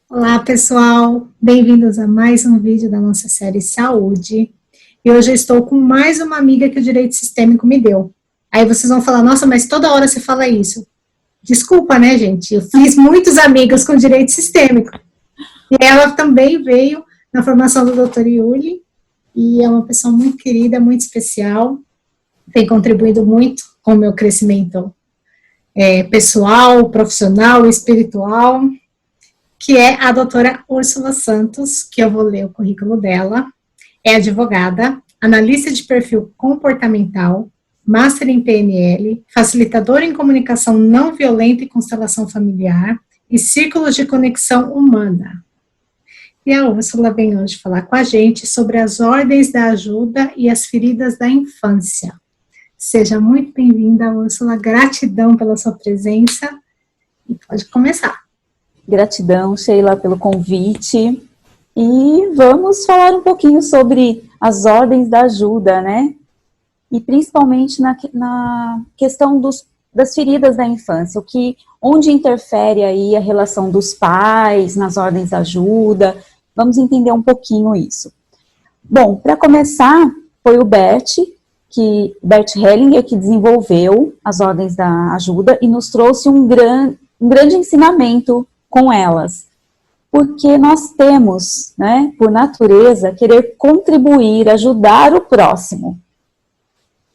Olá, pessoal! Bem-vindos a mais um vídeo da nossa série Saúde. E hoje eu estou com mais uma amiga que o Direito Sistêmico me deu. Aí vocês vão falar, nossa, mas toda hora você fala isso. Desculpa, né, gente? Eu fiz muitos amigos com Direito Sistêmico. E ela também veio na formação do Dr. Yuli, e é uma pessoa muito querida, muito especial, tem contribuído muito com o meu crescimento pessoal, profissional, espiritual, que é a doutora Úrsula Santos, que eu vou ler o currículo dela. É advogada, analista de perfil comportamental, master em PNL, facilitadora em comunicação não violenta e constelação familiar e círculos de conexão humana. E a Úrsula vem hoje falar com a gente sobre as ordens da ajuda e as feridas da infância. Seja muito bem-vinda, Úrsula. Gratidão pela sua presença. E pode começar. Gratidão, Sheila, pelo convite. E vamos falar um pouquinho sobre as ordens da ajuda, né? E principalmente na questão das feridas da infância, onde interfere aí a relação dos pais nas ordens da ajuda. Vamos entender um pouquinho isso. Bom, para começar, foi o Bert Hellinger, que desenvolveu as ordens da ajuda e nos trouxe um grande ensinamento com elas, porque nós temos, né, por natureza, querer contribuir, ajudar o próximo.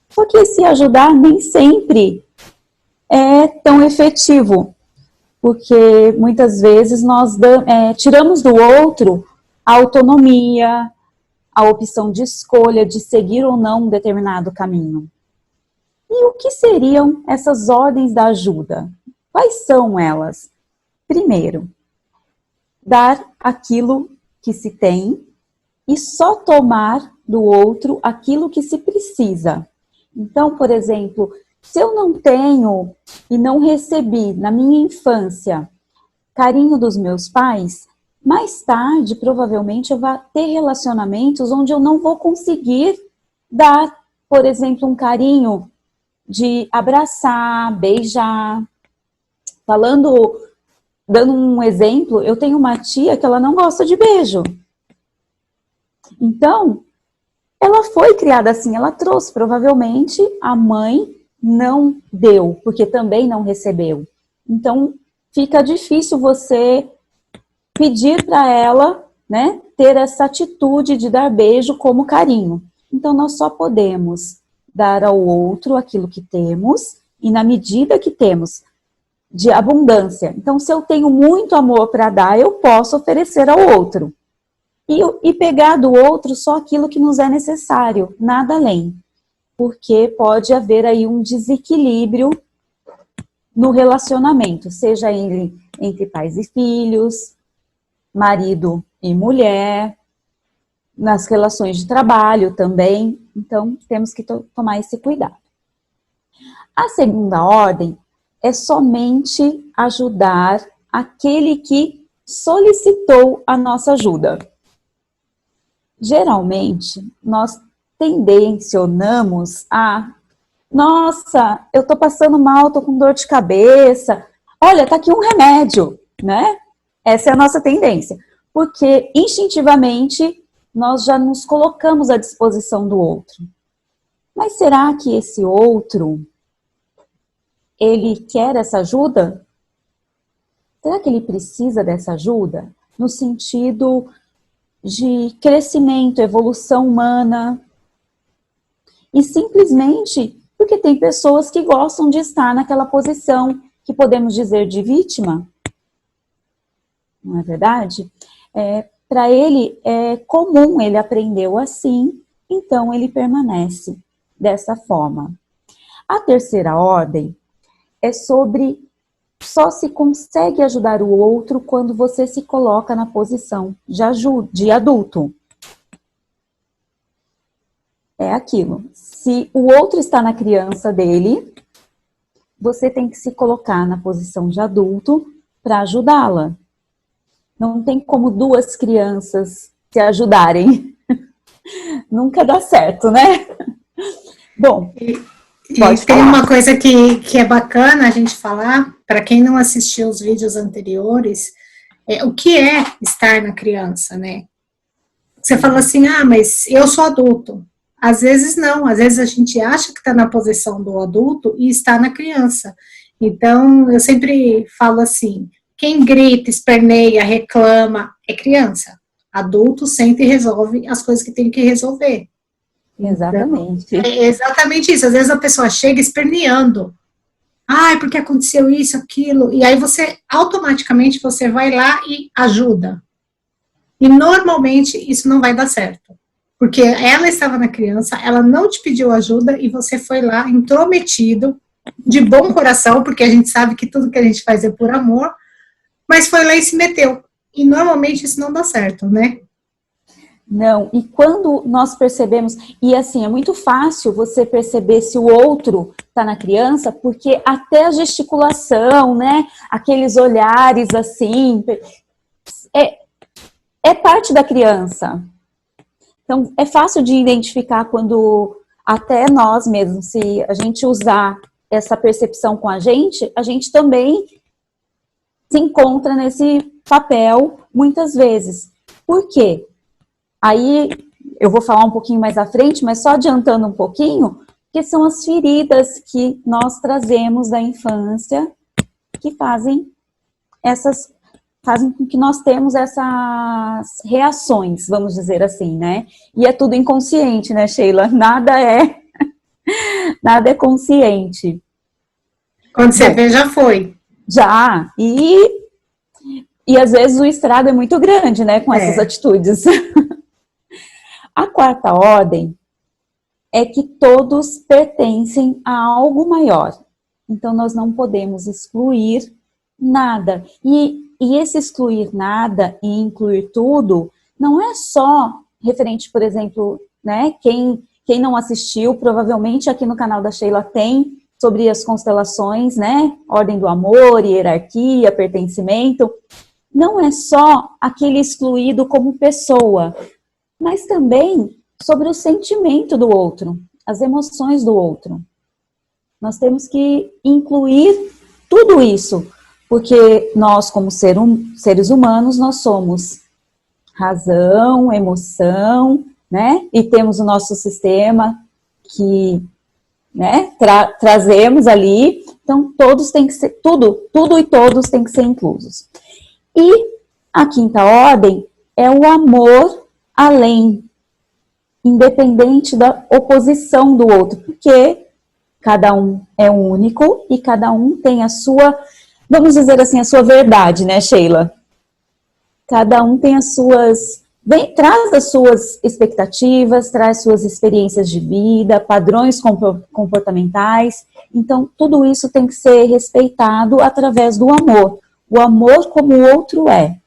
Só que esse ajudar nem sempre é tão efetivo, porque muitas vezes nós tiramos do outro a autonomia, a opção de escolha de seguir ou não um determinado caminho. E o que seriam essas ordens da ajuda? Quais são elas? Primeiro, dar aquilo que se tem e só tomar do outro aquilo que se precisa. Então, por exemplo, se eu não tenho e não recebi na minha infância carinho dos meus pais, mais tarde, provavelmente, eu vou ter relacionamentos onde eu não vou conseguir dar, por exemplo, um carinho de abraçar, beijar. Dando um exemplo, eu tenho uma tia que ela não gosta de beijo. Então, ela foi criada assim, ela trouxe, provavelmente a mãe não deu, porque também não recebeu. Então, fica difícil você pedir para ela, né, ter essa atitude de dar beijo como carinho. Então, nós só podemos dar ao outro aquilo que temos e na medida que temos de abundância. Então, se eu tenho muito amor para dar, eu posso oferecer ao outro. E pegar do outro só aquilo que nos é necessário, nada além. Porque pode haver aí um desequilíbrio no relacionamento, seja ele entre pais e filhos, marido e mulher, nas relações de trabalho também. Então, temos que tomar esse cuidado. A segunda ordem é somente ajudar aquele que solicitou a nossa ajuda. Geralmente, nós tendencionamos a, nossa, eu tô passando mal, tô com dor de cabeça, olha, tá aqui um remédio, né? Essa é a nossa tendência, porque instintivamente nós já nos colocamos à disposição do outro. Mas será que esse outro, ele quer essa ajuda? Será que ele precisa dessa ajuda? No sentido de crescimento, evolução humana. E simplesmente porque tem pessoas que gostam de estar naquela posição que podemos dizer de vítima. Não é verdade? Para ele é comum, ele aprendeu assim, então ele permanece dessa forma. A terceira ordem é sobre só se consegue ajudar o outro quando você se coloca na posição de adulto. É aquilo. Se o outro está na criança dele, você tem que se colocar na posição de adulto para ajudá-la. Não tem como duas crianças se ajudarem. Nunca dá certo, né? Bom, E tem uma coisa que é bacana a gente falar, para quem não assistiu os vídeos anteriores, o que é estar na criança, né? Você fala assim, mas eu sou adulto. Às vezes não, às vezes a gente acha que está na posição do adulto e está na criança. Então, eu sempre falo assim, quem grita, esperneia, reclama, é criança. Adulto senta e resolve as coisas que tem que resolver. Então, Exatamente. é exatamente isso. Às vezes a pessoa chega esperneando. Porque aconteceu isso, aquilo. E aí você, automaticamente, você vai lá e ajuda. E normalmente isso não vai dar certo. Porque ela estava na criança, ela não te pediu ajuda e você foi lá intrometido, de bom coração, porque a gente sabe que tudo que a gente faz é por amor, mas foi lá e se meteu. E normalmente isso não dá certo, né? Não, e quando nós percebemos, e assim, é muito fácil você perceber se o outro está na criança, porque até a gesticulação, né, aqueles olhares assim, é parte da criança. Então, é fácil de identificar quando até nós mesmos, se a gente usar essa percepção com a gente também se encontra nesse papel muitas vezes. Por quê? Aí eu vou falar um pouquinho mais à frente, mas só adiantando um pouquinho, que são as feridas que nós trazemos da infância que fazem com que nós temos essas reações, vamos dizer assim, né? E é tudo inconsciente, né, Sheila? Nada é consciente. Quando você vê, já foi. Já, e às vezes o estrago é muito grande, né, com essas atitudes. A quarta ordem é que todos pertencem a algo maior. Então, nós não podemos excluir nada. E esse excluir nada e incluir tudo não é só referente, por exemplo, né? Quem não assistiu, provavelmente aqui no canal da Sheila tem sobre as constelações, né? Ordem do amor, hierarquia, pertencimento. Não é só aquele excluído como pessoa, mas também sobre o sentimento do outro, as emoções do outro. Nós temos que incluir tudo isso, porque nós, como seres humanos, nós somos razão, emoção, né? E temos o nosso sistema que, né, trazemos ali. Então, todos têm que ser, tudo e todos têm que ser inclusos. E a quinta ordem é o amor além, independente da oposição do outro, porque cada um é único e cada um tem a sua, vamos dizer assim, a sua verdade, né, Sheila? Cada um tem as suas, traz as suas expectativas, traz suas experiências de vida, padrões comportamentais. Então, tudo isso tem que ser respeitado através do amor. O amor como o outro é.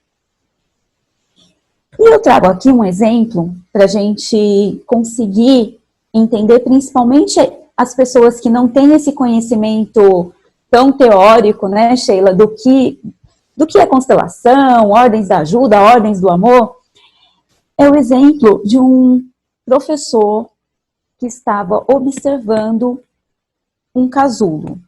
E eu trago aqui um exemplo para a gente conseguir entender, principalmente as pessoas que não têm esse conhecimento tão teórico, né, Sheila, do que é constelação, ordens da ajuda, ordens do amor. É o exemplo de um professor que estava observando um casulo.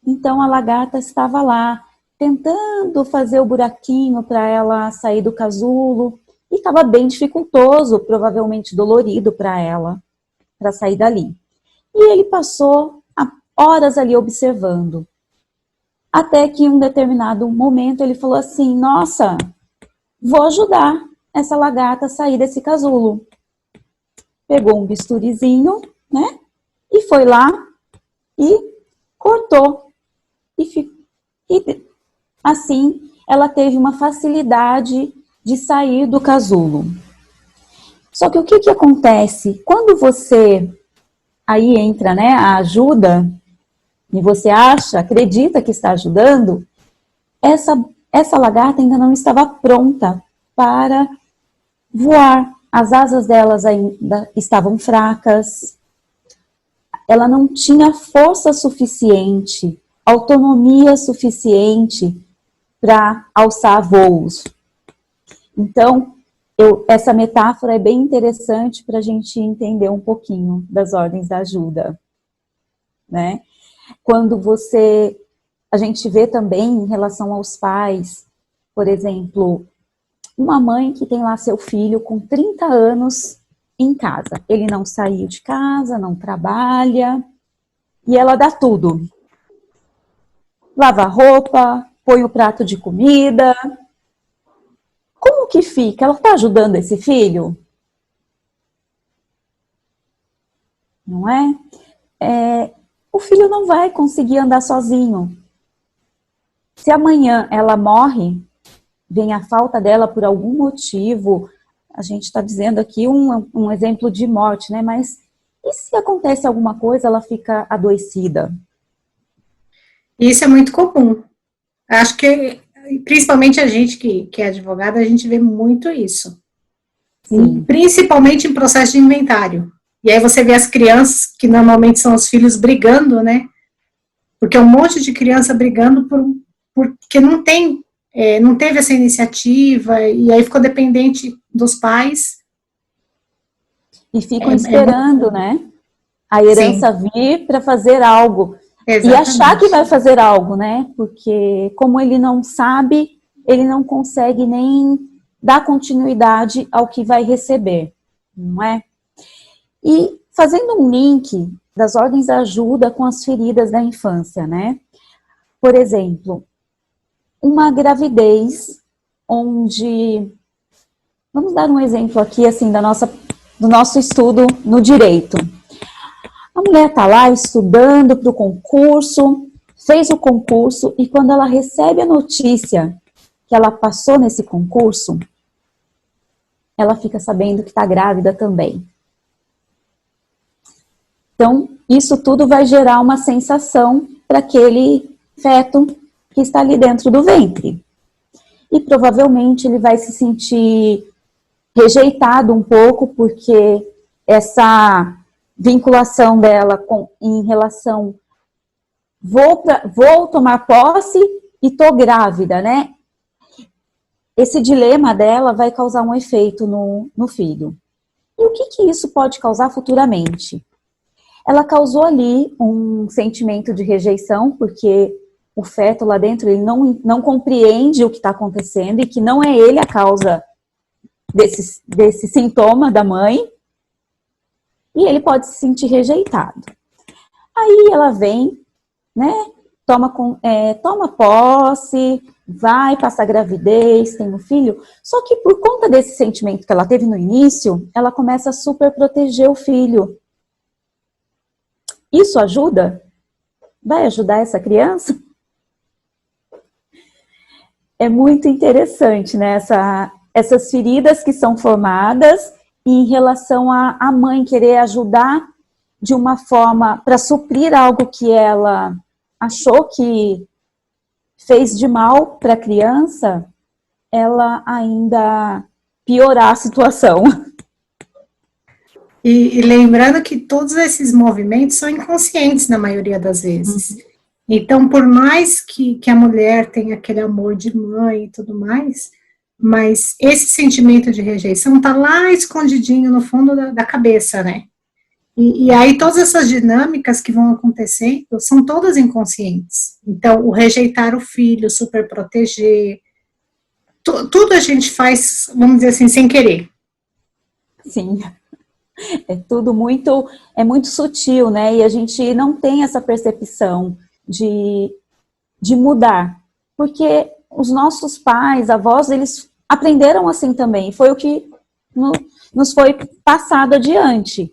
Então a lagarta estava lá, tentando fazer o buraquinho para ela sair do casulo, e estava bem dificultoso, provavelmente dolorido para ela, para sair dali. E ele passou horas ali observando, até que em um determinado momento ele falou assim, nossa, vou ajudar essa lagarta a sair desse casulo. Pegou um bisturizinho, né, e foi lá e cortou. E assim, ela teve uma facilidade de sair do casulo. Só que o que acontece? Quando você aí entra, né, a ajuda, e você acredita que está ajudando, essa lagarta ainda não estava pronta para voar. As asas delas ainda estavam fracas. Ela não tinha força suficiente, autonomia suficiente para alçar voos. Então, essa metáfora é bem interessante para a gente entender um pouquinho das ordens da ajuda, né? Quando a gente vê também em relação aos pais, Por exemplo, uma mãe que tem lá seu filho com 30 anos em casa. Ele não saiu de casa, não trabalha, e ela dá tudo. Lava a roupa, põe o prato de comida. Como que fica? Ela está ajudando esse filho? Não é? O filho não vai conseguir andar sozinho. Se amanhã ela morre, vem a falta dela por algum motivo, a gente está dizendo aqui um exemplo de morte, né? Mas e se acontece alguma coisa, ela fica adoecida? Isso é muito comum. Acho que, principalmente a gente que é advogada, a gente vê muito isso. Sim. Principalmente em processo de inventário. E aí você vê as crianças, que normalmente são os filhos, brigando, né? Porque é um monte de criança brigando porque não tem, não teve essa iniciativa, e aí ficou dependente dos pais. E ficam esperando, né? A herança Sim, vir para fazer algo. E achar que exatamente. vai fazer algo, né? Porque como ele não sabe, ele não consegue nem dar continuidade ao que vai receber, não é? E fazendo um link das ordens da ajuda com as feridas da infância, né? Por exemplo, uma gravidez onde, vamos dar um exemplo aqui assim do nosso estudo no direito. A mulher está lá estudando para o concurso, fez o concurso e quando ela recebe a notícia que ela passou nesse concurso, ela fica sabendo que está grávida também. Então, isso tudo vai gerar uma sensação para aquele feto que está ali dentro do ventre. E provavelmente ele vai se sentir rejeitado um pouco, porque essa vinculação dela em relação vou tomar posse e tô grávida, né? Esse dilema dela vai causar um efeito no filho. E o que isso pode causar futuramente? Ela causou ali um sentimento de rejeição, porque o feto lá dentro ele não compreende o que está acontecendo e que não é ele a causa desse sintoma da mãe, e ele pode se sentir rejeitado. Aí ela vem, né, toma posse, vai passar gravidez, tem um filho, só que por conta desse sentimento que ela teve no início, ela começa a super proteger o filho. Isso ajuda? Vai ajudar essa criança? É muito interessante, né, essas feridas que são formadas em relação à mãe querer ajudar de uma forma para suprir algo que ela achou que fez de mal para a criança, ela ainda piorar a situação. E lembrando que todos esses movimentos são inconscientes na maioria das vezes. Então, por mais que a mulher tenha aquele amor de mãe e tudo mais, mas esse sentimento de rejeição está lá escondidinho no fundo da cabeça, né? E aí todas essas dinâmicas que vão acontecendo são todas inconscientes. Então, o rejeitar o filho, super proteger, tudo a gente faz, vamos dizer assim, sem querer. Sim, é muito sutil, né? E a gente não tem essa percepção de mudar. Porque os nossos pais, avós, eles aprenderam assim também. Foi o que nos foi passado adiante.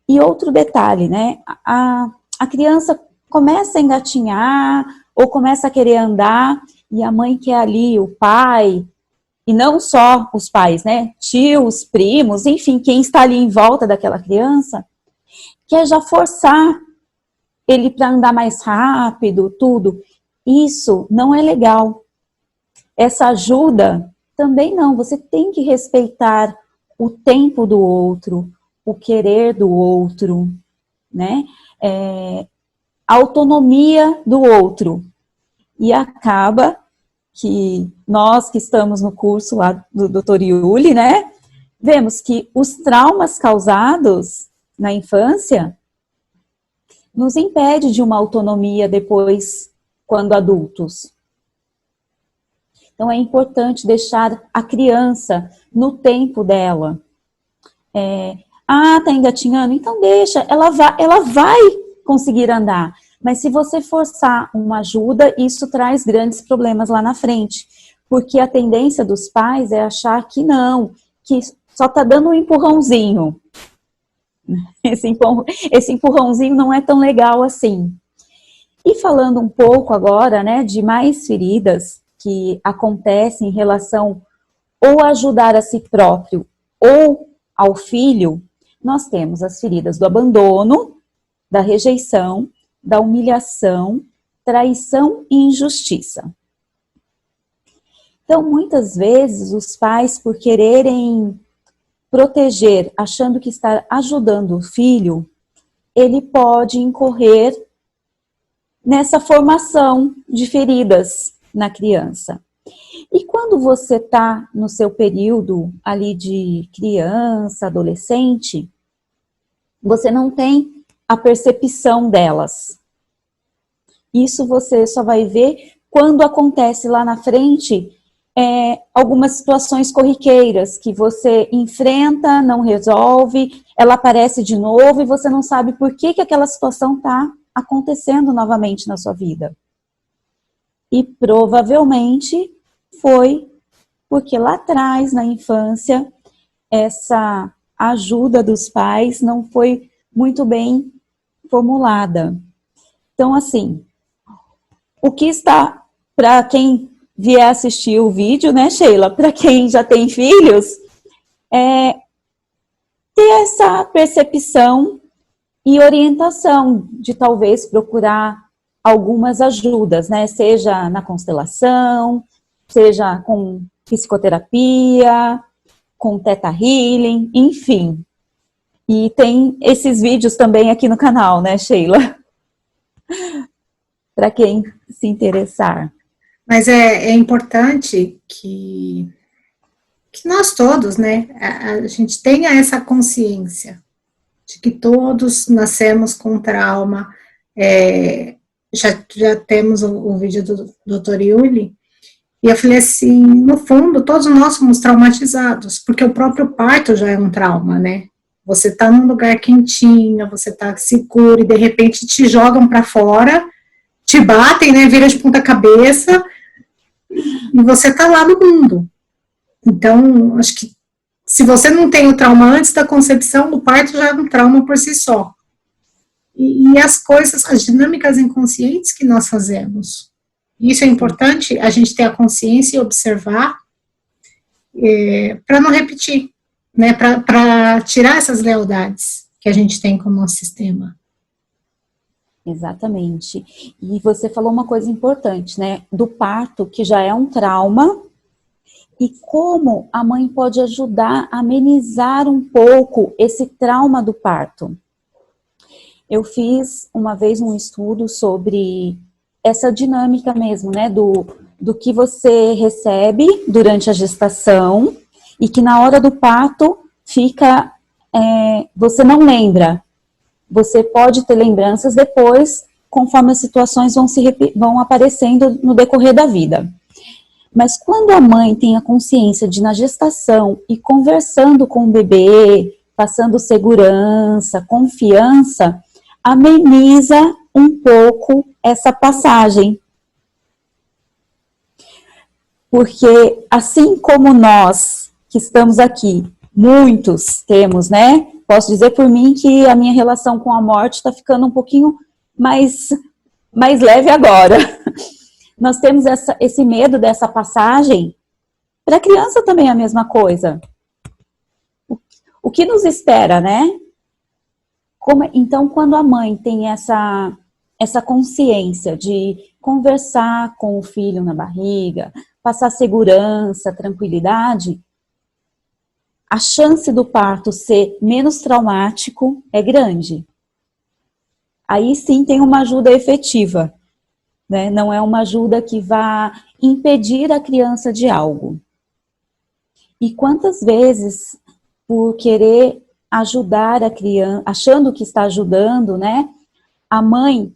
E outro detalhe, né? A criança começa a engatinhar ou começa a querer andar e a mãe quer ali, o pai, e não só os pais, né? Tios, primos, enfim, quem está ali em volta daquela criança, quer já forçar ele para andar mais rápido, tudo. Isso não é legal. Essa ajuda também não. Você tem que respeitar o tempo do outro, o querer do outro, né? A autonomia do outro. E acaba que nós que estamos no curso lá do Dr. Yuli, né? Vemos que os traumas causados na infância nos impede de uma autonomia depois, quando adultos. Então é importante deixar a criança no tempo dela. Tá engatinhando? Então deixa, ela vai conseguir andar. Mas se você forçar uma ajuda, isso traz grandes problemas lá na frente. Porque a tendência dos pais é achar que não, que só está dando um empurrãozinho. Esse empurrãozinho não é tão legal assim. E falando um pouco agora, né, de mais feridas que acontecem em relação ou a ajudar a si próprio ou ao filho, nós temos as feridas do abandono, da rejeição, da humilhação, traição e injustiça. Então, muitas vezes, os pais, por quererem proteger, achando que está ajudando o filho, ele pode incorrer nessa formação de feridas na criança. E quando você está no seu período ali de criança, adolescente, você não tem a percepção delas. Isso você só vai ver quando acontece lá na frente algumas situações corriqueiras que você enfrenta, não resolve, ela aparece de novo e você não sabe por que aquela situação está acontecendo novamente na sua vida. E provavelmente foi porque lá atrás, na infância, essa ajuda dos pais não foi muito bem formulada. Então, assim, o que está, para quem vier assistir o vídeo, né, Sheila, para quem já tem filhos, ter essa percepção e orientação de talvez procurar algumas ajudas, né, seja na constelação, seja com psicoterapia, com Theta Healing, enfim. E tem esses vídeos também aqui no canal, né, Sheila? Para quem se interessar. Mas é importante que nós todos, né, a gente tenha essa consciência de que todos nascemos com trauma. Já temos o vídeo do Dr. Yuli, e eu falei assim, no fundo, todos nós somos traumatizados, porque o próprio parto já é um trauma, né? Você está num lugar quentinho, você está seguro, e de repente te jogam para fora, te batem, né, vira de ponta cabeça, e você está lá no mundo. Então, acho que se você não tem o trauma antes da concepção, o parto já é um trauma por si só. E as coisas, as dinâmicas inconscientes que nós fazemos. Isso é importante, a gente ter a consciência e observar, para não repetir, né, para tirar essas lealdades que a gente tem com o nosso sistema. Exatamente. E você falou uma coisa importante, né, do parto, que já é um trauma, e como a mãe pode ajudar a amenizar um pouco esse trauma do parto. Eu fiz uma vez um estudo sobre essa dinâmica mesmo, né, do que você recebe durante a gestação e que na hora do parto fica, você não lembra. Você pode ter lembranças depois, conforme as situações vão aparecendo no decorrer da vida. Mas quando a mãe tem a consciência de, na gestação, e conversando com o bebê, passando segurança, confiança, ameniza um pouco essa passagem. Porque assim como nós que estamos aqui, muitos temos, né? Posso dizer por mim que a minha relação com a morte está ficando um pouquinho mais leve agora. Nós temos esse medo dessa passagem. Para a criança também é a mesma coisa. O que nos espera, né? Então, quando a mãe tem essa consciência de conversar com o filho na barriga, passar segurança, tranquilidade, a chance do parto ser menos traumático é grande. Aí sim tem uma ajuda efetiva, né? Não é uma ajuda que vá impedir a criança de algo. E quantas vezes, por querer ajudar a criança, achando que está ajudando, né? A mãe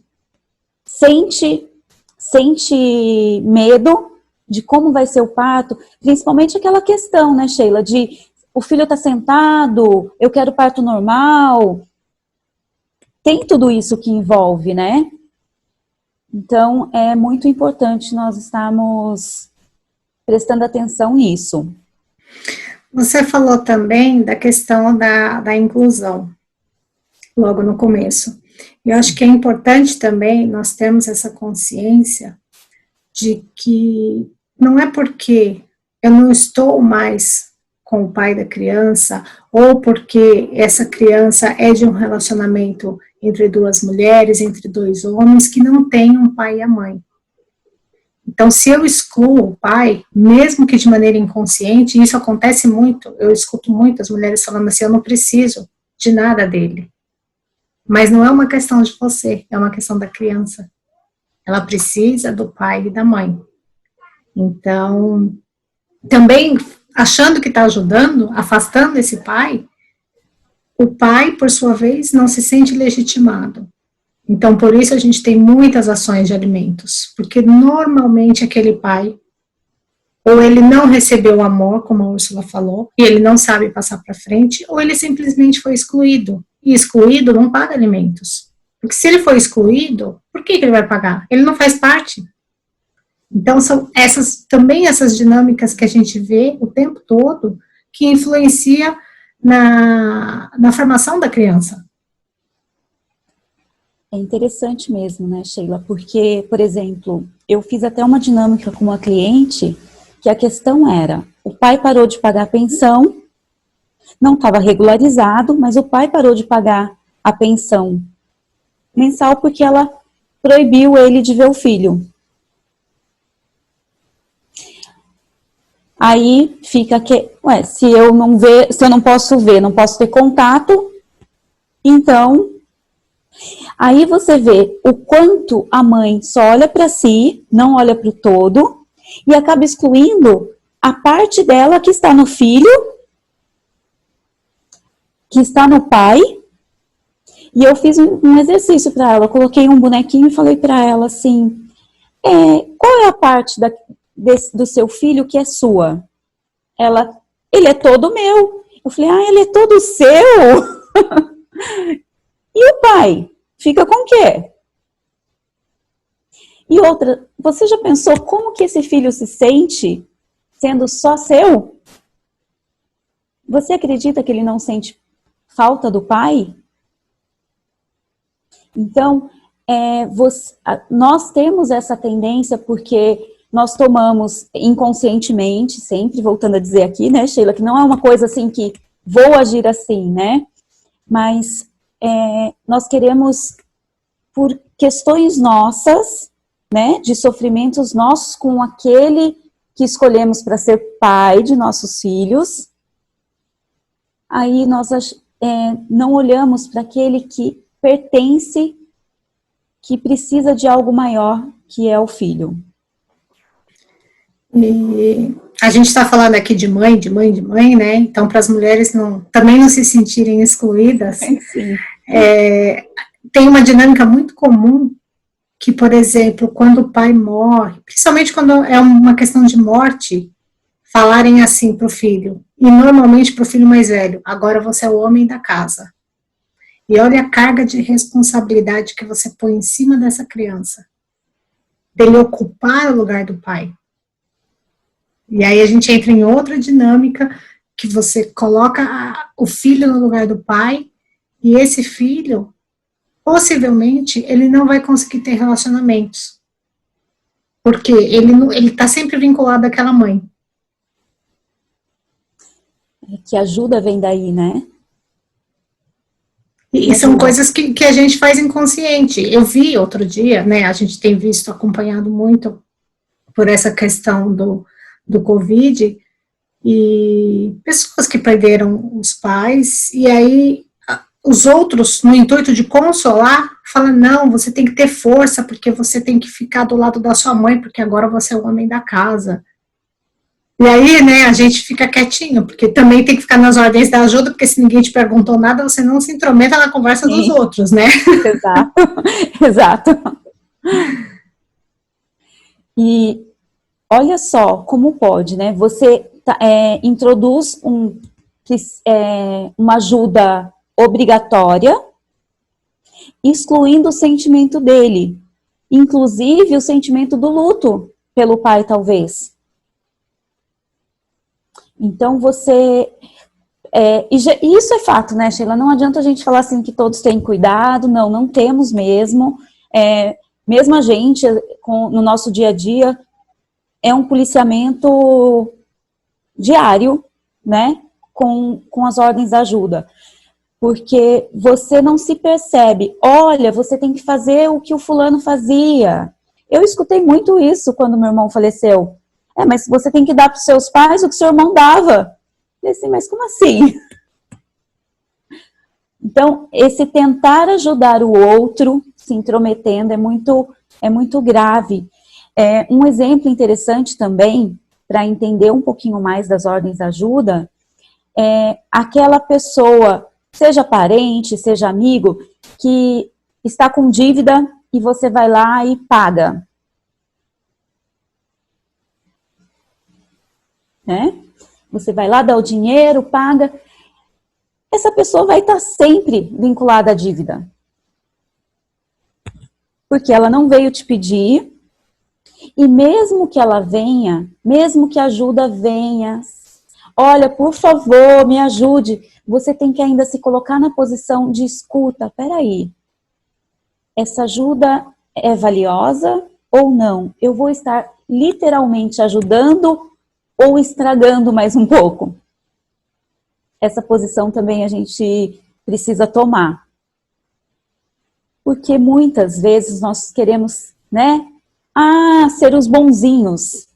sente medo de como vai ser o parto, principalmente aquela questão, né, Sheila, de o filho está sentado, eu quero parto normal. Tem tudo isso que envolve, né? Então, é muito importante nós estarmos prestando atenção nisso. Você falou também da questão da inclusão, logo no começo. Eu acho que é importante também nós termos essa consciência de que não é porque eu não estou mais com o pai da criança, ou porque essa criança é de um relacionamento entre duas mulheres, entre dois homens, que não tem um pai e a mãe. Então, se eu excluo o pai, mesmo que de maneira inconsciente, e isso acontece muito, eu escuto muitas mulheres falando assim, eu não preciso de nada dele. Mas não é uma questão de você, é uma questão da criança. Ela precisa do pai e da mãe. Então, também achando que está ajudando, afastando esse pai, o pai, por sua vez, não se sente legitimado. Então, por isso a gente tem muitas ações de alimentos, porque normalmente aquele pai, ou ele não recebeu o amor, como a Úrsula falou, e ele não sabe passar para frente, ou ele simplesmente foi excluído. E excluído não paga alimentos. Porque se ele foi excluído, por que ele vai pagar? Ele não faz parte. Então, são também essas dinâmicas que a gente vê o tempo todo, que influencia na formação da criança. É interessante mesmo, né, Sheila? Porque, por exemplo, eu fiz até uma dinâmica com uma cliente, que a questão era, o pai parou de pagar a pensão, não estava regularizado, mas o pai parou de pagar a pensão mensal porque ela proibiu ele de ver o filho. Aí fica que, se eu não posso ver, não posso ter contato, então, aí você vê o quanto a mãe só olha para si, não olha para o todo, e acaba excluindo a parte dela que está no filho, que está no pai. E eu fiz um exercício para ela, coloquei um bonequinho e falei para ela assim, qual é a parte do seu filho que é sua? Ele é todo meu. Eu falei, ele é todo seu? E o pai? Fica com o quê? E outra, você já pensou como que esse filho se sente sendo só seu? Você acredita que ele não sente falta do pai? Então, nós temos essa tendência porque nós tomamos inconscientemente, sempre voltando a dizer aqui, né, Sheila, que não é uma coisa assim que vou agir assim, né? Mas nós queremos, por questões nossas, né, de sofrimentos nossos com aquele que escolhemos para ser pai de nossos filhos, aí nós não olhamos para aquele que pertence, que precisa de algo maior, que é o filho. E a gente está falando aqui de mãe, né? Então, para as mulheres também não se sentirem excluídas, tem uma dinâmica muito comum que, por exemplo, quando o pai morre, principalmente quando é uma questão de morte, falarem assim para o filho, e normalmente para o filho mais velho, agora você é o homem da casa. E olha a carga de responsabilidade que você põe em cima dessa criança, dele ocupar o lugar do pai. E aí a gente entra em outra dinâmica, que você coloca o filho no lugar do pai, e esse filho, possivelmente, ele não vai conseguir ter relacionamentos. Porque ele está sempre vinculado àquela mãe. Que ajuda vem daí, né? E são coisas que a gente faz inconsciente. Eu vi outro dia, né, a gente tem visto, acompanhado muito por essa questão do Covid, e pessoas que perderam os pais, e aí os outros, no intuito de consolar, falam, não, você tem que ter força, porque você tem que ficar do lado da sua mãe, porque agora você é o homem da casa. E aí, né, a gente fica quietinho, porque também tem que ficar nas ordens da ajuda, porque se ninguém te perguntou nada, você não se intrometa na conversa dos outros, né? Exato, exato. E olha só como pode, né? Você introduz uma ajuda obrigatória, excluindo o sentimento dele, inclusive o sentimento do luto pelo pai, talvez. Então, e isso é fato, né, Sheila? Não adianta a gente falar assim que todos têm cuidado, não temos mesmo. Mesmo a gente, no nosso dia a dia, é um policiamento diário, né, com as ordens da ajuda. Porque você não se percebe, olha, você tem que fazer o que o fulano fazia. Eu escutei muito isso quando meu irmão faleceu. Mas você tem que dar para os seus pais o que seu irmão dava. Eu falei assim, mas como assim? Então, esse tentar ajudar o outro, se intrometendo, é muito grave. Um exemplo interessante também, para entender um pouquinho mais das ordens de ajuda, é aquela pessoa, seja parente, seja amigo, que está com dívida e você vai lá e paga. Né? Você vai lá, dá o dinheiro, paga. Essa pessoa vai estar sempre vinculada à dívida. Porque ela não veio te pedir, e mesmo que ela venha, mesmo que a ajuda venha, olha, por favor, me ajude, você tem que ainda se colocar na posição de escuta, peraí, essa ajuda é valiosa ou não? Eu vou estar literalmente ajudando ou estragando mais um pouco? Essa posição também a gente precisa tomar. Porque muitas vezes nós queremos, né, ser os bonzinhos.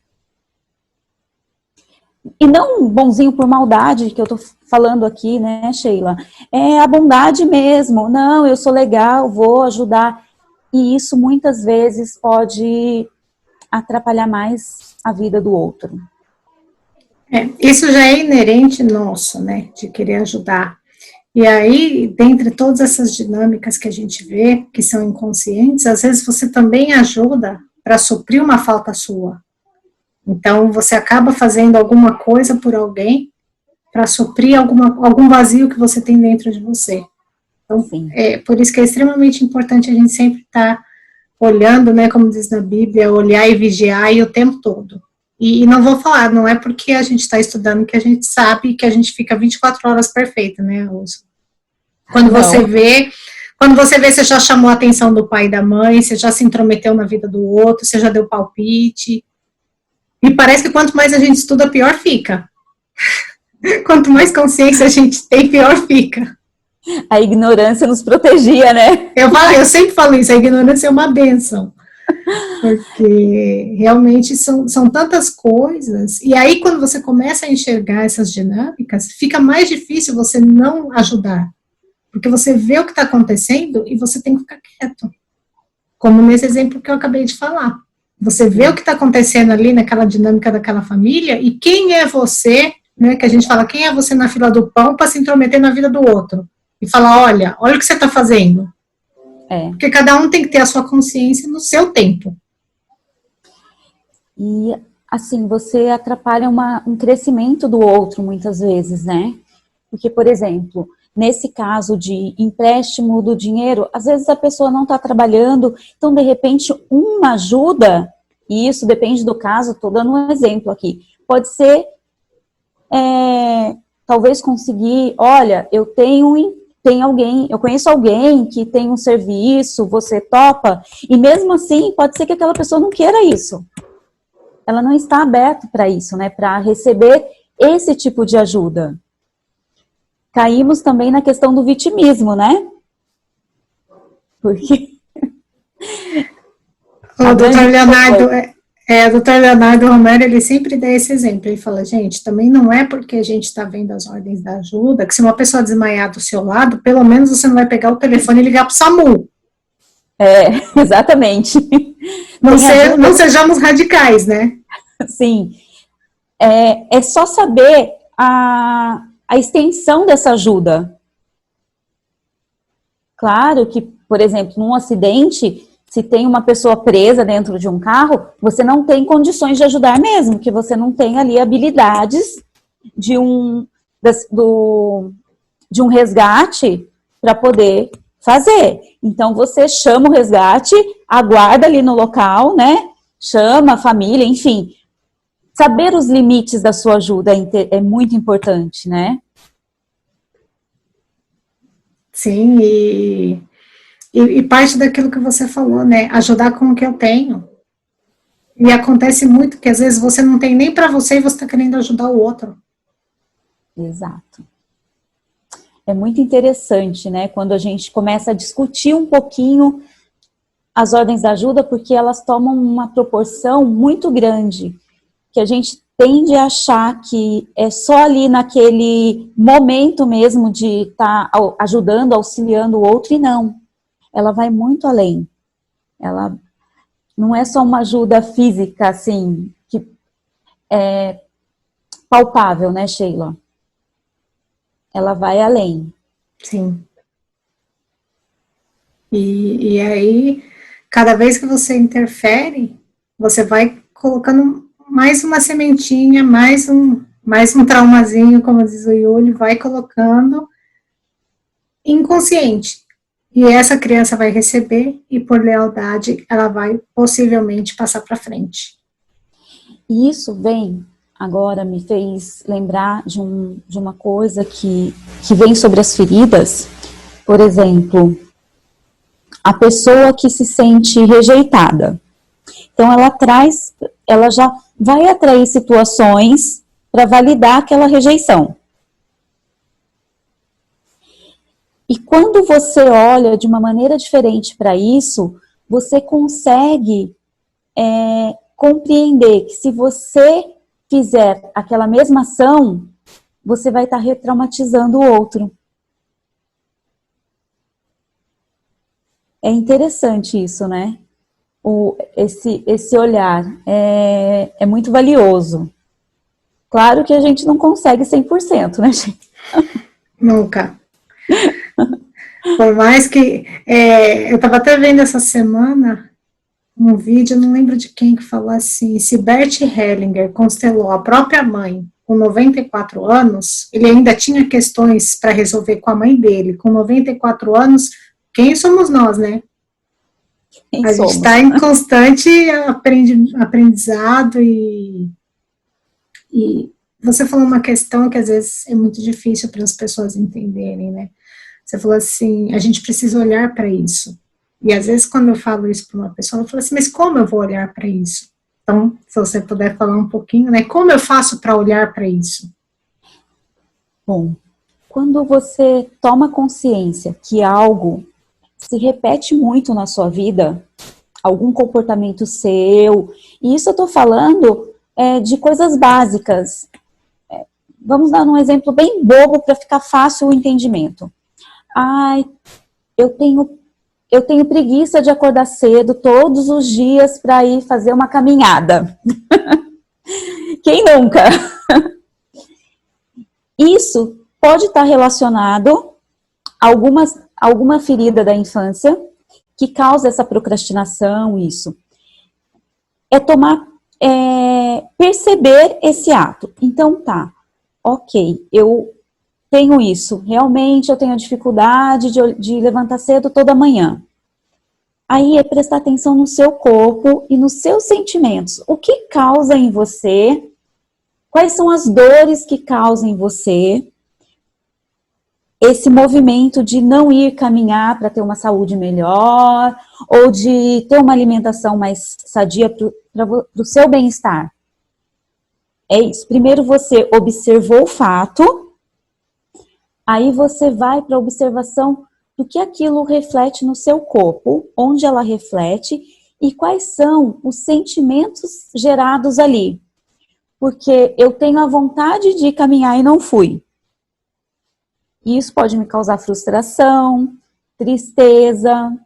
E não bonzinho por maldade, que eu tô falando aqui, né, Sheila? É a bondade mesmo. Não, eu sou legal, vou ajudar. E isso muitas vezes pode atrapalhar mais a vida do outro. Isso já é inerente nosso, né, de querer ajudar. E aí, dentre todas essas dinâmicas que a gente vê, que são inconscientes, às vezes você também ajuda para suprir uma falta sua. Então, você acaba fazendo alguma coisa por alguém para suprir algum vazio que você tem dentro de você. Então, por isso que é extremamente importante a gente sempre estar olhando, né, como diz na Bíblia, olhar e vigiar e o tempo todo. E não vou falar, não é porque a gente está estudando que a gente sabe que a gente fica 24 horas perfeita, né, Uso? Quando você vê, você já chamou a atenção do pai e da mãe, você já se intrometeu na vida do outro, você já deu palpite. E parece que quanto mais a gente estuda, pior fica. Quanto mais consciência a gente tem, pior fica. A ignorância nos protegia, né? Eu sempre falo isso, a ignorância é uma bênção. Porque realmente são tantas coisas, e aí quando você começa a enxergar essas dinâmicas, fica mais difícil você não ajudar, porque você vê o que está acontecendo e você tem que ficar quieto, como nesse exemplo que eu acabei de falar. Você vê o que está acontecendo ali naquela dinâmica daquela família, e quem é você, né, que a gente fala, quem é você na fila do pão para se intrometer na vida do outro, e falar, olha o que você está fazendo. Porque cada um tem que ter a sua consciência no seu tempo. E, assim, você atrapalha um crescimento do outro, muitas vezes, né? Porque, por exemplo, nesse caso de empréstimo do dinheiro, às vezes a pessoa não está trabalhando, então, de repente, uma ajuda, e isso depende do caso, estou dando um exemplo aqui, pode ser, talvez conseguir, olha, eu conheço alguém que tem um serviço, você topa, e mesmo assim, pode ser que aquela pessoa não queira isso. Ela não está aberta para isso, né, para receber esse tipo de ajuda. Caímos também na questão do vitimismo, né? Porque... O doutor Leonardo Romero, ele sempre dá esse exemplo, ele fala, gente, também não é porque a gente está vendo as ordens da ajuda, que se uma pessoa desmaiar do seu lado, pelo menos você não vai pegar o telefone e ligar para o SAMU. Exatamente. Não sejamos radicais, né? Sim. É só saber a extensão dessa ajuda. Claro que, por exemplo, num acidente, Se tem uma pessoa presa dentro de um carro, você não tem condições de ajudar mesmo, porque você não tem ali habilidades de de um resgate para poder fazer. Então, você chama o resgate, aguarda ali no local, né? Chama a família, enfim. Saber os limites da sua ajuda é muito importante, né? Sim, e parte daquilo que você falou, né? Ajudar com o que eu tenho. E acontece muito que às vezes você não tem nem para você e você está querendo ajudar o outro. Exato. É muito interessante, né? Quando a gente começa a discutir um pouquinho as ordens da ajuda, porque elas tomam uma proporção muito grande, que a gente tende a achar que é só ali naquele momento mesmo de estar ajudando, auxiliando o outro, e não. Ela vai muito além. Ela não é só uma ajuda física, assim, que é palpável, né, Sheila? Ela vai além. Sim. E aí, cada vez que você interfere, você vai colocando mais uma sementinha, mais um traumazinho, como diz o Yuli, vai colocando inconsciente. E essa criança vai receber e, por lealdade, ela vai possivelmente passar para frente. E isso vem, agora me fez lembrar de uma coisa que vem sobre as feridas. Por exemplo, a pessoa que se sente rejeitada. Então ela já vai atrair situações para validar aquela rejeição. E quando você olha de uma maneira diferente para isso, você consegue compreender que se você fizer aquela mesma ação, você vai estar retraumatizando o outro. É interessante isso, né? Esse olhar é muito valioso. Claro que a gente não consegue 100%, né, gente? Nunca. Por mais que... eu estava até vendo essa semana um vídeo, não lembro de quem, que falou assim, se Bert Hellinger constelou a própria mãe com 94 anos, ele ainda tinha questões para resolver com a mãe dele. Com 94 anos, quem somos nós, né? A gente está em constante aprendizado e você falou uma questão que às vezes é muito difícil para as pessoas entenderem, né? Você falou assim, a gente precisa olhar para isso. E às vezes quando eu falo isso para uma pessoa, ela fala assim, mas como eu vou olhar para isso? Então, se você puder falar um pouquinho, né? Como eu faço para olhar para isso? Bom, quando você toma consciência que algo se repete muito na sua vida, algum comportamento seu, e isso eu estou falando de coisas básicas. Vamos dar um exemplo bem bobo para ficar fácil o entendimento. Ai, eu tenho preguiça de acordar cedo todos os dias para ir fazer uma caminhada. Quem nunca? Isso pode estar relacionado a alguma ferida da infância que causa essa procrastinação, isso. Perceber esse ato. Então tá, ok, eu tenho isso, realmente eu tenho dificuldade de levantar cedo toda manhã. Aí é prestar atenção no seu corpo e nos seus sentimentos. O que causa em você? Quais são as dores que causam em você esse movimento de não ir caminhar para ter uma saúde melhor ou de ter uma alimentação mais sadia para o seu bem-estar? É isso. Primeiro você observou o fato, aí você vai para a observação do que aquilo reflete no seu corpo, onde ela reflete e quais são os sentimentos gerados ali. Porque eu tenho a vontade de caminhar e não fui. Isso pode me causar frustração, tristeza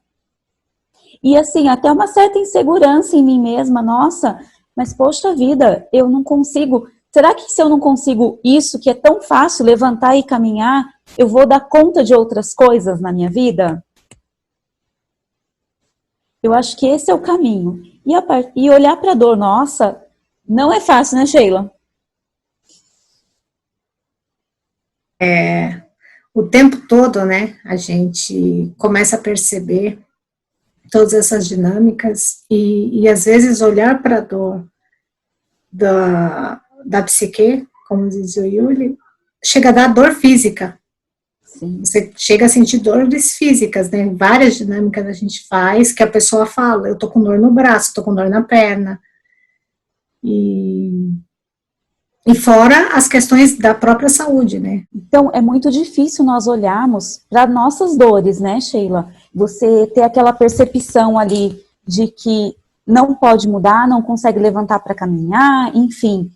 e assim, até uma certa insegurança em mim mesma. Nossa, mas poxa vida, eu não consigo. Será que se eu não consigo isso, que é tão fácil levantar e caminhar, eu vou dar conta de outras coisas na minha vida? Eu acho que esse é o caminho. E olhar para a dor nossa não é fácil, né, Sheila? O tempo todo, né, a gente começa a perceber todas essas dinâmicas e às vezes olhar para a dor da psique, como diz o Yuli, chega a dar dor física. Sim. Você chega a sentir dores físicas, né? Várias dinâmicas a gente faz que a pessoa fala, eu tô com dor no braço, tô com dor na perna. E fora as questões da própria saúde, né? Então, é muito difícil nós olharmos para nossas dores, né, Sheila? Você ter aquela percepção ali de que não pode mudar, não consegue levantar para caminhar, enfim.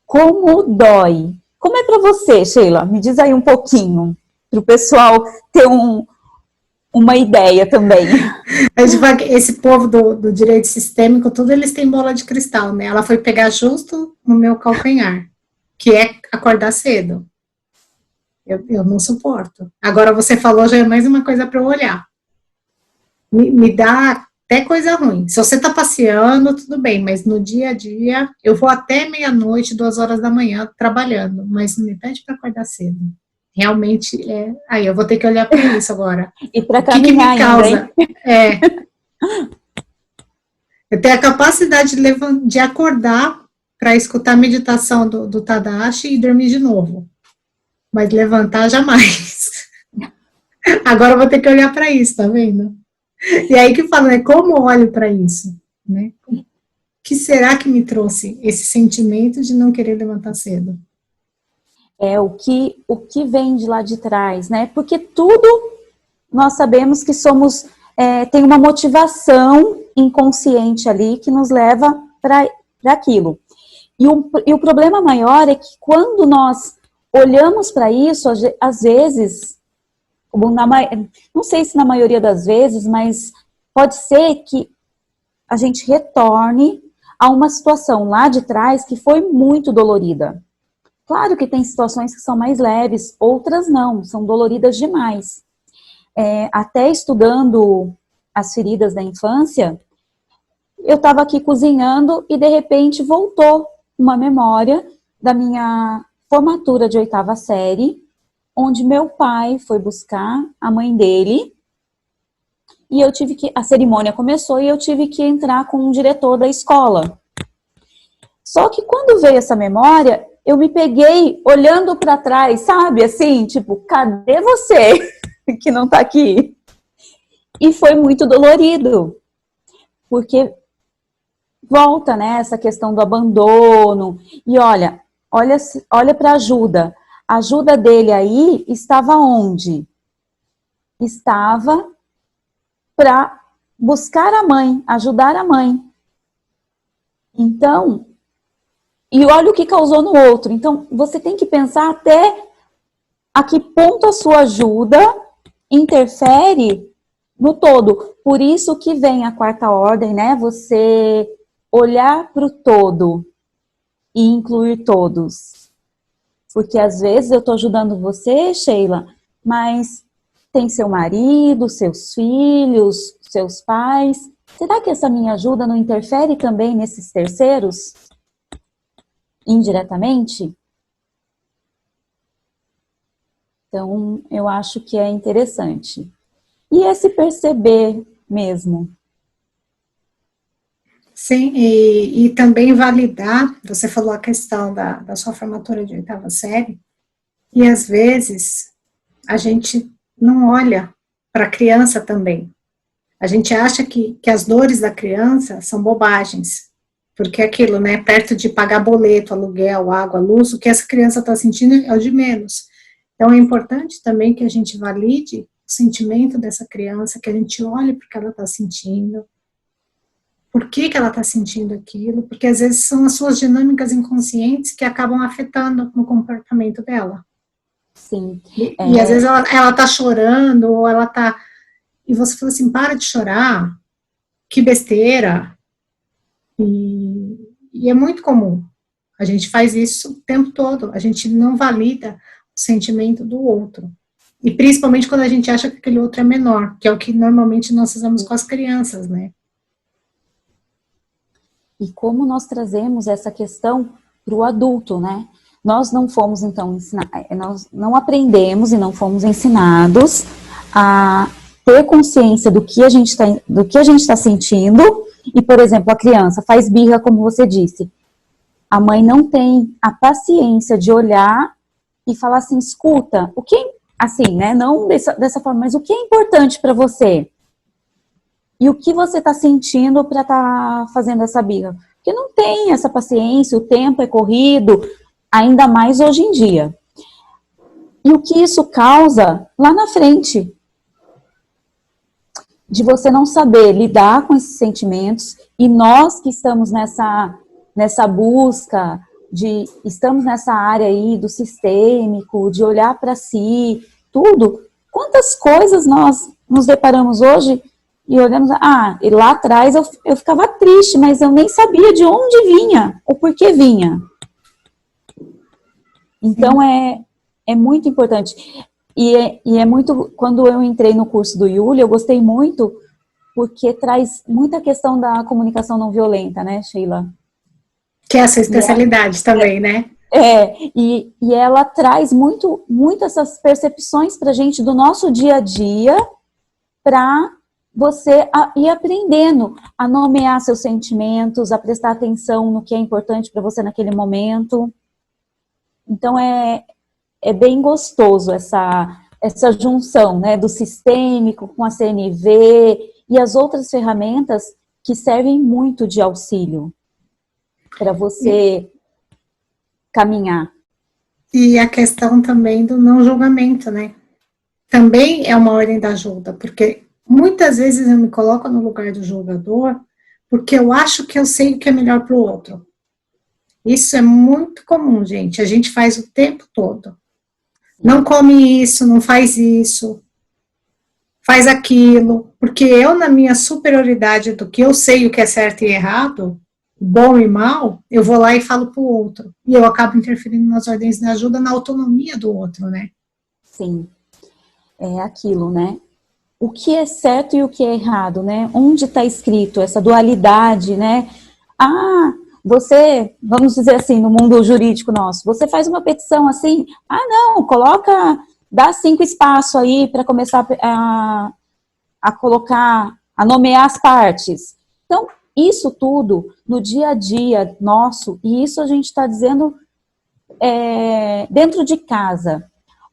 Como dói? Como é para você, Sheila? Me diz aí um pouquinho, para o pessoal ter uma ideia também. Esse povo do direito sistêmico, tudo eles têm bola de cristal, né? Ela foi pegar justo no meu calcanhar, que é acordar cedo. Eu não suporto. Agora você falou, já é mais uma coisa para eu olhar. Me dá até coisa ruim. Se você tá passeando, tudo bem, mas no dia a dia, eu vou até meia-noite, 2 horas da manhã trabalhando, mas não me pede para acordar cedo. Realmente, aí eu vou ter que olhar para isso agora. E para O que me causa? Ainda, Eu tenho a capacidade de acordar para escutar a meditação do Tadashi e dormir de novo. Mas levantar jamais. Agora eu vou ter que olhar para isso, tá vendo? E aí que fala, né? Como eu olho para isso? Né? O que será que me trouxe esse sentimento de não querer levantar cedo? o que vem de lá de trás, né? Porque tudo nós sabemos que tem uma motivação inconsciente ali que nos leva para aquilo. E o problema maior é que quando nós olhamos para isso, às vezes, não sei se na maioria das vezes, mas pode ser que a gente retorne a uma situação lá de trás que foi muito dolorida. Claro que tem situações que são mais leves, outras não, são doloridas demais. Até estudando as feridas da infância, eu estava aqui cozinhando e de repente voltou uma memória da minha formatura de 8ª série, onde meu pai foi buscar a mãe dele e a cerimônia começou e eu tive que entrar com o diretor da escola. Só que quando veio essa memória, eu me peguei olhando para trás, sabe, assim, tipo, cadê você que não tá aqui? E foi muito dolorido, porque volta, né, essa questão do abandono. E olha para a ajuda. A ajuda dele aí estava onde? Estava para buscar a mãe, ajudar a mãe. Então, e olha o que causou no outro. Então, você tem que pensar até a que ponto a sua ajuda interfere no todo. Por isso que vem a 4ª ordem, né? Você olhar para o todo e incluir todos. Porque às vezes eu estou ajudando você, Sheila, mas tem seu marido, seus filhos, seus pais. Será que essa minha ajuda não interfere também nesses terceiros? Indiretamente? Então, eu acho que é interessante. E é se perceber mesmo. Sim, e também validar, você falou a questão da sua formatura de 8ª série, e às vezes a gente não olha para a criança também. A gente acha que as dores da criança são bobagens, porque aquilo, né, perto de pagar boleto, aluguel, água, luz, o que essa criança está sentindo é o de menos. Então é importante também que a gente valide o sentimento dessa criança, que a gente olhe para o que ela está sentindo, por que ela está sentindo aquilo, porque às vezes são as suas dinâmicas inconscientes que acabam afetando no comportamento dela. Sim. E às vezes ela tá chorando, ou ela tá... E você fala assim, para de chorar, que besteira. E é muito comum. A gente faz isso o tempo todo, a gente não valida o sentimento do outro. E principalmente quando a gente acha que aquele outro é menor, que é o que normalmente nós fazemos com as crianças, né? E como nós trazemos essa questão para o adulto, né? Nós não fomos, então, nós não aprendemos e não fomos ensinados a ter consciência do que a gente está sentindo. E, por exemplo, a criança faz birra, como você disse. A mãe não tem a paciência de olhar e falar assim, escuta, o que, assim, né? Não dessa forma, mas o que é importante para você? E o que você está sentindo para estar fazendo essa birra? Porque não tem essa paciência, o tempo é corrido, ainda mais hoje em dia. E o que isso causa lá na frente? De você não saber lidar com esses sentimentos, e nós que estamos nessa busca, estamos nessa área aí do sistêmico, de olhar para si, tudo, quantas coisas nós nos deparamos hoje e olhamos, e lá atrás eu ficava triste, mas eu nem sabia de onde vinha, o porquê vinha. Então é muito importante. E é muito, quando eu entrei no curso do Yuli, eu gostei muito, porque traz muita questão da comunicação não violenta, né, Sheila? Que é a sua especialidade também, né? E ela traz muito essas percepções pra gente do nosso dia a dia, para você ir aprendendo a nomear seus sentimentos, a prestar atenção no que é importante para você naquele momento. Então é bem gostoso essa junção, né, do sistêmico com a CNV e as outras ferramentas que servem muito de auxílio para você caminhar. E a questão também do não julgamento, né? Também é uma ordem da ajuda, porque muitas vezes eu me coloco no lugar do julgador, porque eu acho que eu sei o que é melhor para o outro. Isso é muito comum, gente. A gente faz o tempo todo. Não come isso, não faz isso, faz aquilo, porque eu, na minha superioridade do que eu sei o que é certo e errado, bom e mal, eu vou lá e falo pro outro. E eu acabo interferindo nas ordens de ajuda, na autonomia do outro, né? Sim, é aquilo, né? O que é certo e o que é errado, né? Onde está escrito essa dualidade, né? Você, vamos dizer assim, no mundo jurídico nosso, você faz uma petição assim, não, dá 5 espaços aí para começar a colocar, a nomear as partes. Então, isso tudo, no dia a dia nosso, e isso a gente está dizendo dentro de casa.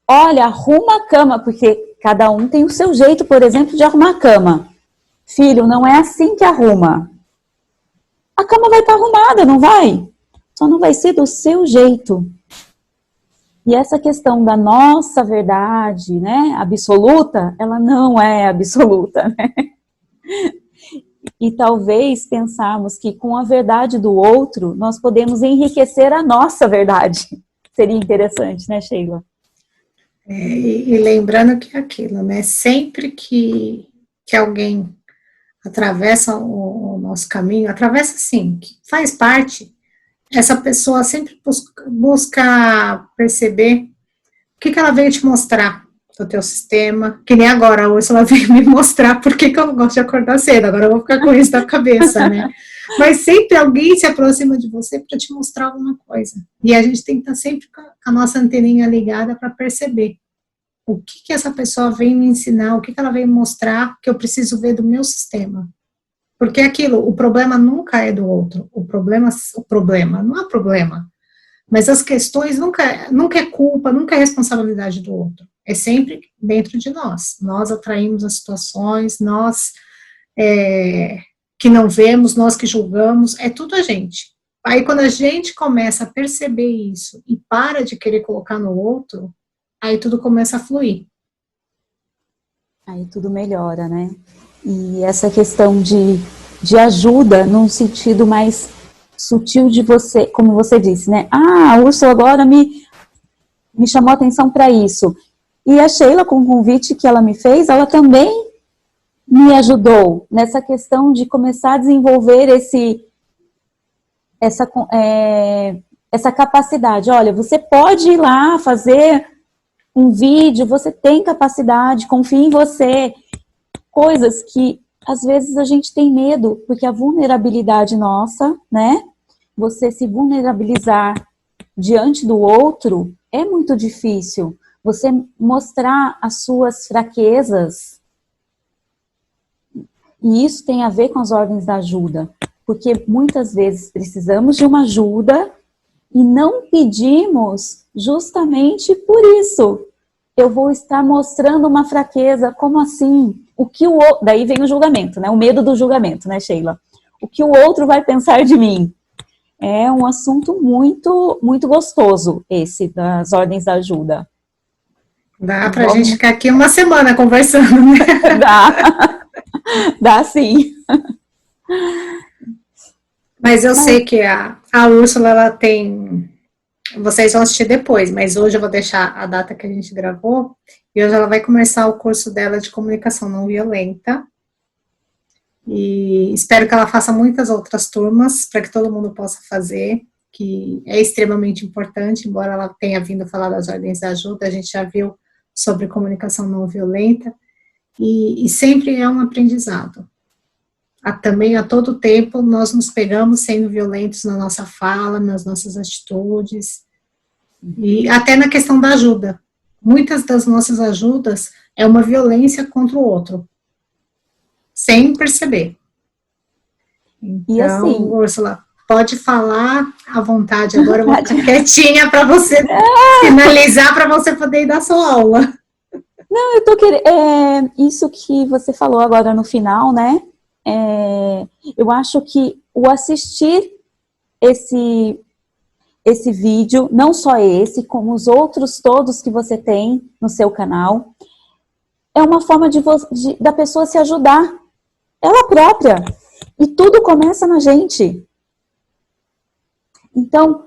Olha, arruma a cama, porque cada um tem o seu jeito, por exemplo, de arrumar a cama. Filho, não é assim que arruma. A cama vai estar arrumada, não vai? Só não vai ser do seu jeito. E essa questão da nossa verdade, né, absoluta, ela não é absoluta, né? E talvez pensarmos que com a verdade do outro, nós podemos enriquecer a nossa verdade. Seria interessante, né, Sheila? E lembrando que é aquilo, né? Sempre que alguém atravessa o nosso caminho, atravessa sim, que faz parte, essa pessoa sempre busca perceber o que ela veio te mostrar do teu sistema, que nem agora, a Úrsula veio me mostrar por que eu não gosto de acordar cedo, agora eu vou ficar com isso na cabeça, né? Mas sempre alguém se aproxima de você para te mostrar alguma coisa, e a gente tem que estar sempre com a nossa anteninha ligada para perceber o que essa pessoa vem me ensinar, o que ela vem mostrar que eu preciso ver do meu sistema. Porque é aquilo, o problema nunca é do outro, o problema não é problema, mas as questões nunca é culpa, nunca é responsabilidade do outro, é sempre dentro de nós. Nós atraímos as situações, nós que não vemos, nós que julgamos, é tudo a gente. Aí quando a gente começa a perceber isso e para de querer colocar no outro, aí tudo começa a fluir. Aí tudo melhora, né? E essa questão de ajuda num sentido mais sutil de você, como você disse, né? A Úrsula agora me chamou a atenção para isso. E a Sheila, com o convite que ela me fez, ela também me ajudou nessa questão de começar a desenvolver essa capacidade. Olha, você pode ir lá fazer um vídeo, você tem capacidade, confia em você. Coisas que às vezes a gente tem medo, porque a vulnerabilidade nossa, né? Você se vulnerabilizar diante do outro é muito difícil. Você mostrar as suas fraquezas, e isso tem a ver com as ordens da ajuda, porque muitas vezes precisamos de uma ajuda e não pedimos justamente por isso. Eu vou estar mostrando uma fraqueza, como assim? O que o outro... Daí vem o julgamento, né? O medo do julgamento, né, Sheila? O que o outro vai pensar de mim? É um assunto muito, muito gostoso, esse das ordens da ajuda. Dá pra gente ficar aqui uma semana conversando, né? Dá sim. Mas eu sei que a Úrsula, ela tem... Vocês vão assistir depois, mas hoje eu vou deixar a data que a gente gravou, e hoje ela vai começar o curso dela de comunicação não violenta, e espero que ela faça muitas outras turmas, para que todo mundo possa fazer, que é extremamente importante, embora ela tenha vindo falar das ordens da ajuda, a gente já viu sobre comunicação não violenta, e sempre é um aprendizado. Também a todo tempo nós nos pegamos sendo violentos na nossa fala, nas nossas atitudes, e até na questão da ajuda. Muitas das nossas ajudas é uma violência contra o outro, sem perceber. Então, e assim, Úrsula, pode falar à vontade, agora eu vou ficar quietinha para você finalizar, para você poder ir dar sua aula. Não, eu tô querendo, isso que você falou agora no final, né? Eu acho que o assistir esse vídeo, não só esse, como os outros todos que você tem no seu canal, é uma forma da pessoa se ajudar, ela própria, e tudo começa na gente. Então,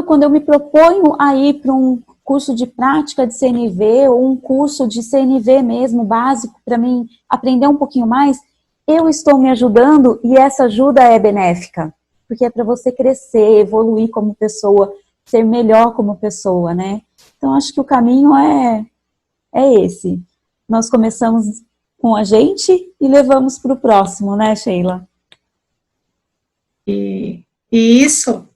quando eu me proponho a ir para um curso de prática de CNV, ou um curso de CNV mesmo, básico, para mim aprender um pouquinho mais, eu estou me ajudando e essa ajuda é benéfica, porque é para você crescer, evoluir como pessoa, ser melhor como pessoa, né? Então, acho que o caminho é esse. Nós começamos com a gente e levamos para o próximo, né, Sheila? E isso,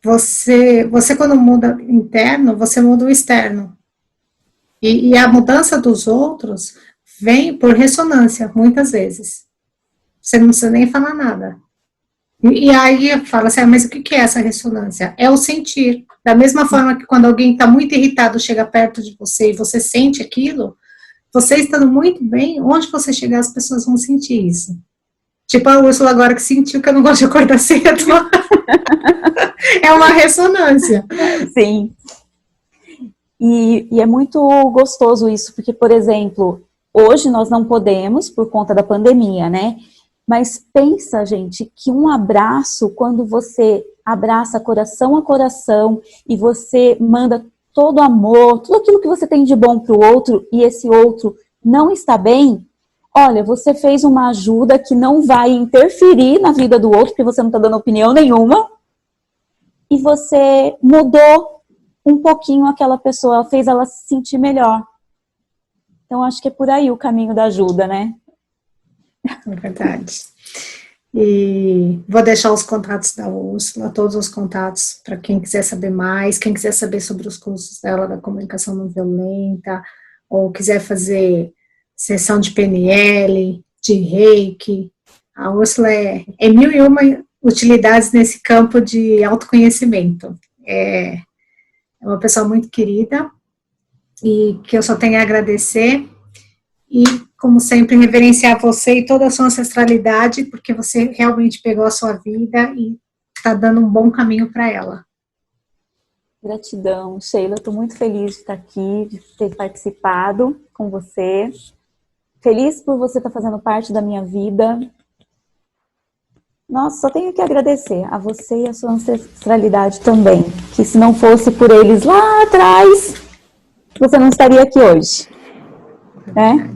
você quando muda interno, você muda o externo. E a mudança dos outros vem por ressonância, muitas vezes. Você não precisa nem falar nada. E aí fala assim, mas o que é essa ressonância? É o sentir. Da mesma forma que quando alguém está muito irritado, chega perto de você e você sente aquilo, você estando muito bem, onde você chegar, as pessoas vão sentir isso. Tipo a Úrsula agora que sentiu que eu não gosto de acordar cedo. É uma ressonância. Sim. E é muito gostoso isso, porque, por exemplo, hoje nós não podemos, por conta da pandemia, né? Mas pensa, gente, que um abraço, quando você abraça coração a coração e você manda todo amor, tudo aquilo que você tem de bom para o outro e esse outro não está bem, olha, você fez uma ajuda que não vai interferir na vida do outro, porque você não está dando opinião nenhuma, e você mudou um pouquinho aquela pessoa, fez ela se sentir melhor. Então, acho que é por aí o caminho da ajuda, né? É verdade. E vou deixar os contatos da Úrsula, todos os contatos para quem quiser saber mais, quem quiser saber sobre os cursos dela da comunicação não violenta, ou quiser fazer sessão de PNL, de Reiki. A Úrsula é 1001 utilidades nesse campo de autoconhecimento. É uma pessoa muito querida e que eu só tenho a agradecer e, como sempre, reverenciar você e toda a sua ancestralidade, porque você realmente pegou a sua vida e está dando um bom caminho para ela. Gratidão, Sheila. Estou muito feliz de estar aqui, de ter participado com você. Feliz por você estar fazendo parte da minha vida. Nossa, só tenho que agradecer a você e a sua ancestralidade também. Que se não fosse por eles lá atrás, você não estaria aqui hoje. Né?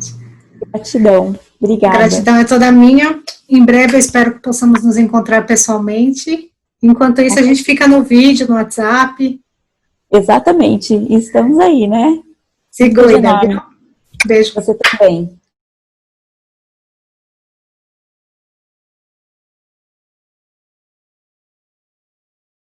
Gratidão. Obrigada. Gratidão é toda minha. Em breve eu espero que possamos nos encontrar pessoalmente. Enquanto isso, a gente fica no vídeo, no WhatsApp. Exatamente. Estamos aí, né? Se cuida, viu? Beijo. Você também.